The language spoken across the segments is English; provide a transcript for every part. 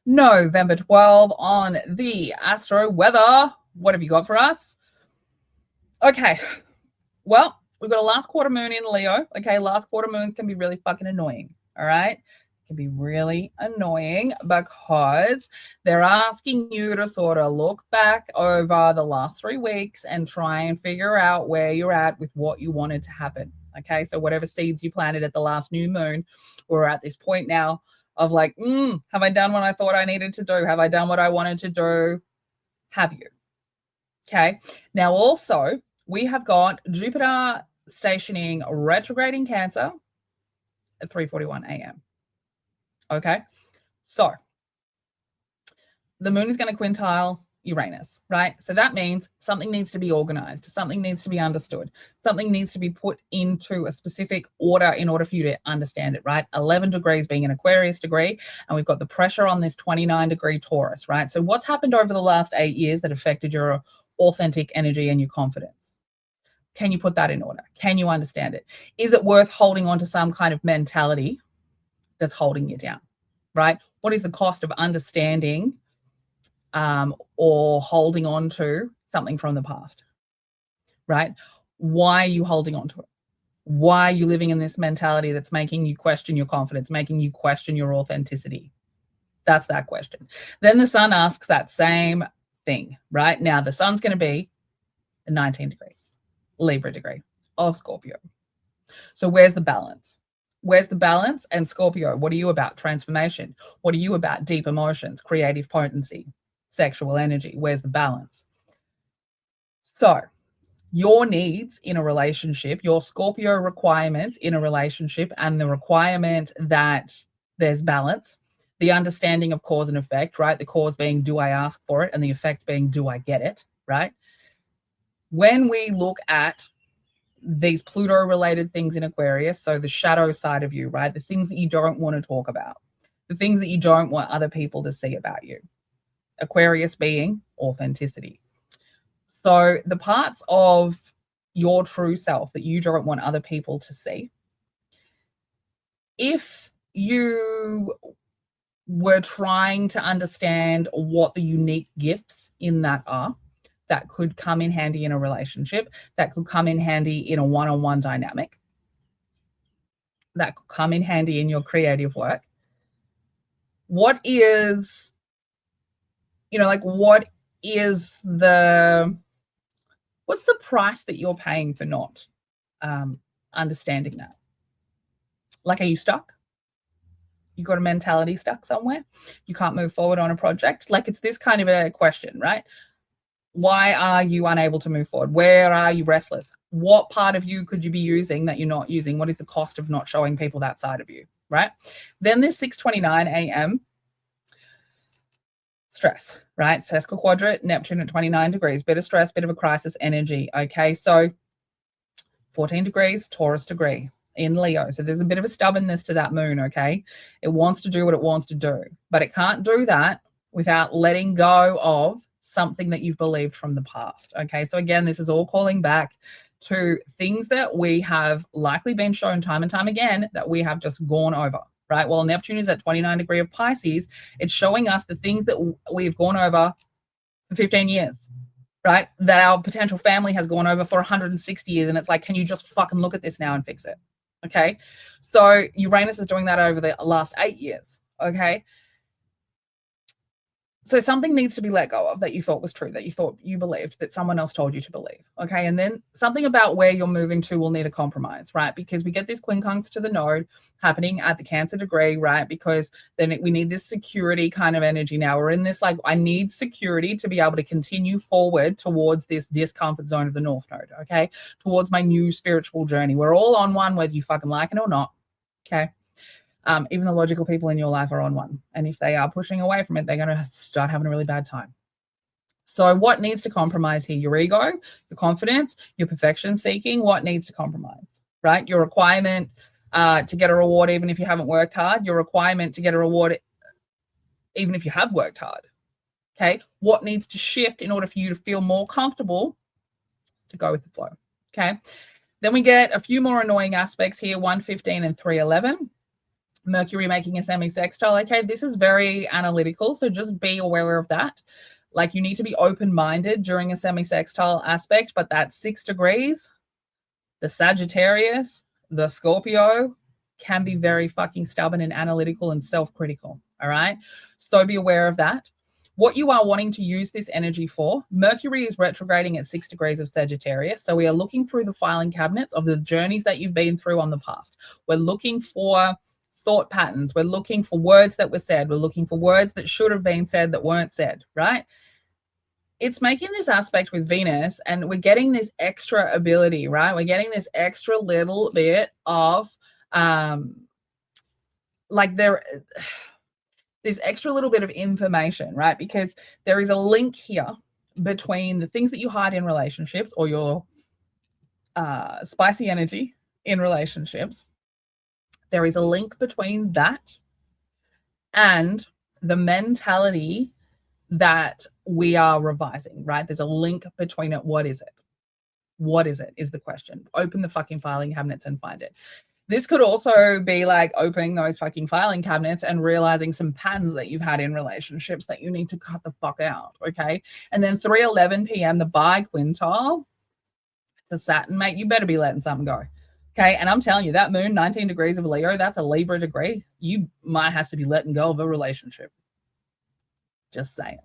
November 12 on the Astro Weather. What have you got for us? Okay, well, we've got a last quarter moon in Leo. Okay, last quarter moons can be really fucking annoying. All right, can be really annoying because they're asking you to sort of look back over the last 3 weeks and try and figure out where you're at with what you wanted to happen. Okay, so whatever seeds you planted at the last new moon, we're at this point now of like, have I done what I thought I needed to do? Have I done what I wanted to do? Have you? Okay, now also we have got Jupiter stationing retrograde in Cancer at 3:41 a.m. Okay, so the moon is going to quintile Uranus, right? So that means something needs to be organized, something needs to be understood, something needs to be put into a specific order in order for you to understand it, right? 11 degrees being an Aquarius degree, and we've got the pressure on this 29-degree Taurus, right? So what's happened over the last 8 years that affected your authentic energy and your confidence? Can you put that in order? Can you understand it? Is it worth holding on to some kind of mentality that's holding you down, right? What is the cost of understanding or holding on to something from the past, right? Why are you holding on to it? Why are you living in this mentality that's making you question your confidence, making you question your authenticity? That's that question. Then the sun asks that same thing, right? Now the sun's going to be 19 degrees, Libra degree of Scorpio. So where's the balance? Where's the balance? And Scorpio, what are you about? Transformation. What are you about? Deep emotions, creative potency, sexual energy. Where's the balance? So your needs in a relationship, your Scorpio requirements in a relationship, and the requirement that there's balance, the understanding of cause and effect, right? The cause being, do I ask for it? And the effect being, do I get it, right? When we look at these Pluto-related things in Aquarius, so the shadow side of you, right? The things that you don't want to talk about, the things that you don't want other people to see about you. Aquarius being authenticity. So the parts of your true self that you don't want other people to see, if you were trying to understand what the unique gifts in that are, that could come in handy in a relationship, that could come in handy in a one-on-one dynamic, that could come in handy in your creative work. What is, what is what's the price that you're paying for not understanding that? Like, are you stuck? You got a mentality stuck somewhere? You can't move forward on a project? Like, it's this kind of a question, right? Why are you unable to move forward? Where are you restless? What part of you could you be using that you're not using? What is the cost of not showing people that side of you, right? Then this 6:29 a.m. stress, right? Sesqui quadrant, Neptune at 29 degrees, bit of stress, bit of a crisis energy, okay? So 14 degrees, Taurus degree in Leo. So there's a bit of a stubbornness to that moon, okay? It wants to do what it wants to do, but it can't do that without letting go of something that you've believed from the past, okay? So again, this is all calling back to things that we have likely been shown time and time again that we have just gone over, right? Well, Neptune is at 29 degree of Pisces. It's showing us the things that we've gone over for 15 years, right? That our potential family has gone over for 160 years. And it's like, can you just fucking look at this now and fix it? Okay. So Uranus is doing that over the last 8 years. Okay. So something needs to be let go of that you thought was true, that you thought you believed, that someone else told you to believe. Okay. And then something about where you're moving to will need a compromise, right? Because we get this quincunx to the node happening at the Cancer degree, right? Because then we need this security kind of energy now. We're in this, like, I need security to be able to continue forward towards this discomfort zone of the North Node. Okay. Towards my new spiritual journey. We're all on one, whether you fucking like it or not. Okay. Even the logical people in your life are on one. And if they are pushing away from it, they're going to start having a really bad time. So what needs to compromise here? Your ego, your confidence, your perfection seeking. What needs to compromise, right? Your requirement to get a reward, even if you haven't worked hard. Your requirement to get a reward, even if you have worked hard. Okay. What needs to shift in order for you to feel more comfortable to go with the flow? Okay. Then we get a few more annoying aspects here, 115 and 311. Mercury making a semi-sextile. Okay, this is very analytical, so just be aware of that. Like, you need to be open-minded during a semi-sextile aspect, but that 6 degrees, the Sagittarius, the Scorpio can be very fucking stubborn and analytical and self-critical, all right? So be aware of that. What you are wanting to use this energy for, Mercury is retrograding at 6 degrees of Sagittarius. So we are looking through the filing cabinets of the journeys that you've been through on the past. We're looking for thought patterns. We're looking for words that were said. We're looking for words that should have been said that weren't said, right? It's making this aspect with Venus, and we're getting this extra ability, right? We're getting this extra little bit of like this extra little bit of information, right? Because there is a link here between the things that you hide in relationships, or your spicy energy in relationships. There is a link between that and the mentality that we are revising, right? There's a link between it. What is it? What is it is the question. Open the fucking filing cabinets and find it. This could also be like opening those fucking filing cabinets and realizing some patterns that you've had in relationships that you need to cut the fuck out, okay? And then 3:11 p.m., the biquintile to Saturn, mate, you better be letting something go, okay? And I'm telling you, that moon, 19 degrees of Leo, that's a Libra degree. You might have to be letting go of a relationship. Just saying.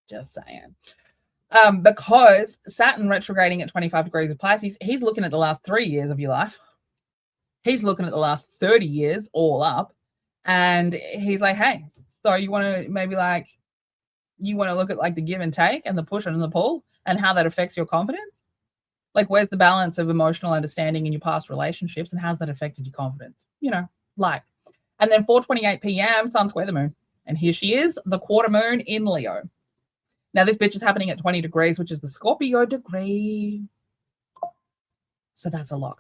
Just saying. Because Saturn retrograding at 25 degrees of Pisces, he's looking at the last 3 years of your life. He's looking at the last 30 years all up. And he's like, hey, so you want to maybe like, you want to look at like the give and take and the push and the pull and how that affects your confidence? Like, where's the balance of emotional understanding in your past relationships and how's that affected your confidence? You know, like. And then 4:28 p.m., Sun square the moon. And here she is, the quarter moon in Leo. Now, this bitch is happening at 20 degrees, which is the Scorpio degree. So that's a lot.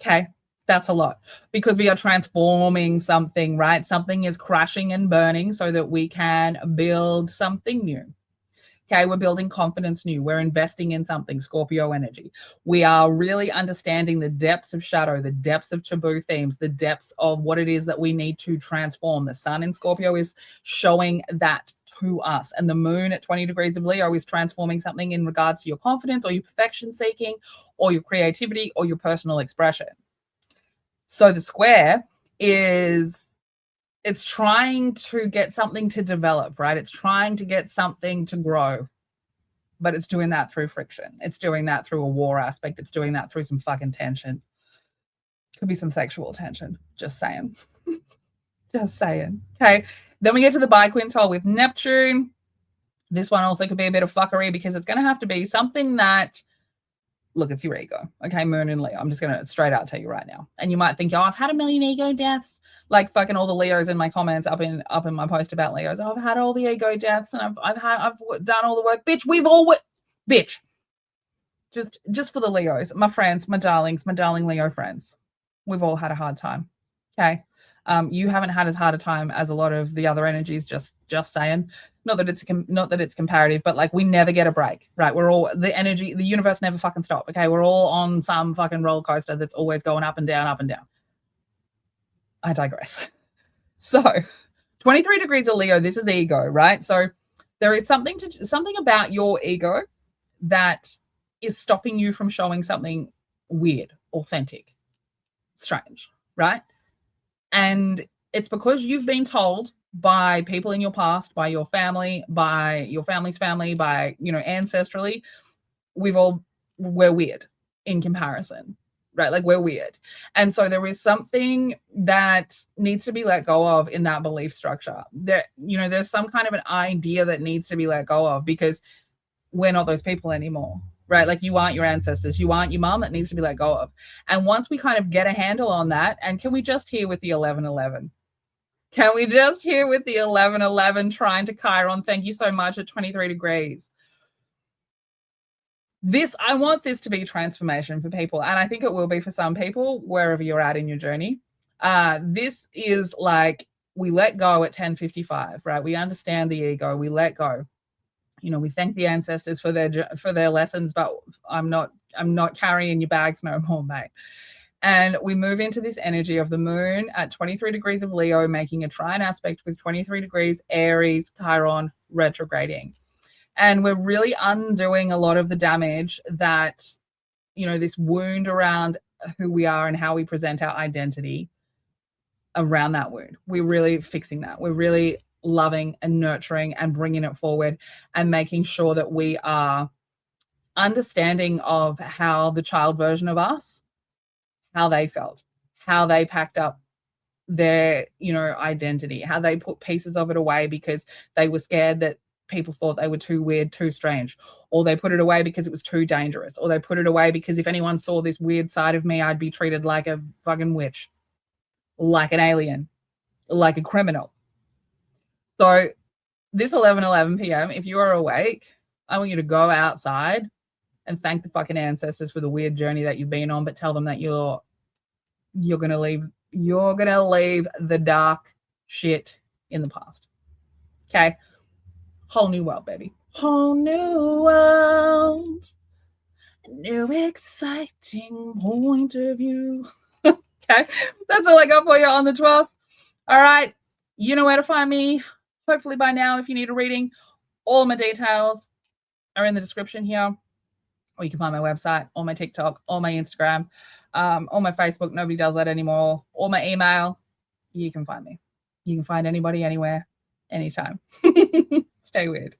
Okay, that's a lot because we are transforming something, right? Something is crashing and burning so that we can build something new. Okay, we're building confidence new. We're investing in something, Scorpio energy. We are really understanding the depths of shadow, the depths of taboo themes, the depths of what it is that we need to transform. The sun in Scorpio is showing that to us. And the moon at 20 degrees of Leo is transforming something in regards to your confidence or your perfection seeking or your creativity or your personal expression. So the square is, it's trying to get something to develop, right? It's trying to get something to grow, but it's doing that through friction. It's doing that through a war aspect. It's doing that through some fucking tension. Could be some sexual tension. Just saying. Just saying. Okay. Then we get to the biquintile with Neptune. This one also could be a bit of fuckery because it's going to have to be something that, look, it's your ego. Okay, moon and Leo. I'm just going to straight out tell you right now. And you might think, oh, I've had a million ego deaths. Like fucking all the Leos in my comments up in my post about Leos. Oh, I've had all the ego deaths and I've done all the work. Bitch, we've all bitch. Just for the Leos, my friends, my darlings, my darling Leo friends. We've all had a hard time. Okay. You haven't had as hard a time as a lot of the other energies, just saying. Not that it's comparative, but like we never get a break, right? We're all, the energy, the universe never fucking stop, okay? We're all on some fucking roller coaster that's always going up and down, up and down. I digress. So 23 degrees of Leo, this is ego, right? So there is something about your ego that is stopping you from showing something weird, authentic, strange, right? And it's because you've been told by people in your past, by your family, by your family's family, by, ancestrally, we're weird in comparison, right? Like we're weird. And so there is something that needs to be let go of in that belief structure. There's some kind of an idea that needs to be let go of because we're not those people anymore. Right? Like you aren't your ancestors. You aren't your mom. That needs to be let go of. And once we kind of get a handle on that, and can we just hear with the 11:11? Can we just hear with the 11:11 trying to Chiron? Thank you so much at 23 degrees. I want this to be transformation for people. And I think it will be for some people, wherever you're at in your journey. This is like, we let go at 10:55, right? We understand the ego. We let go. We thank the ancestors for their lessons, but I'm not carrying your bags no more, mate. And we move into this energy of the moon at 23 degrees of Leo, making a trine aspect with 23 degrees Aries, Chiron, retrograding. And we're really undoing a lot of the damage that, this wound around who we are and how we present our identity around that wound. We're really fixing that. We're really loving and nurturing and bringing it forward and making sure that we are understanding of how the child version of us, how they felt, how they packed up their, identity, how they put pieces of it away because they were scared that people thought they were too weird, too strange, or they put it away because it was too dangerous, or they put it away because if anyone saw this weird side of me, I'd be treated like a fucking witch, like an alien, like a criminal. So this 11:11 p.m., if you are awake, I want you to go outside and thank the fucking ancestors for the weird journey that you've been on, but tell them that you're gonna leave the dark shit in the past. Okay? Whole new world, baby. Whole new world. New exciting point of view. Okay? That's all I got for you on the 12th. All right. You know where to find me. Hopefully by now, if you need a reading, all my details are in the description here. Or you can find my website, or my TikTok, or my Instagram, or my Facebook. Nobody does that anymore. Or my email. You can find me. You can find anybody, anywhere, anytime. Stay weird.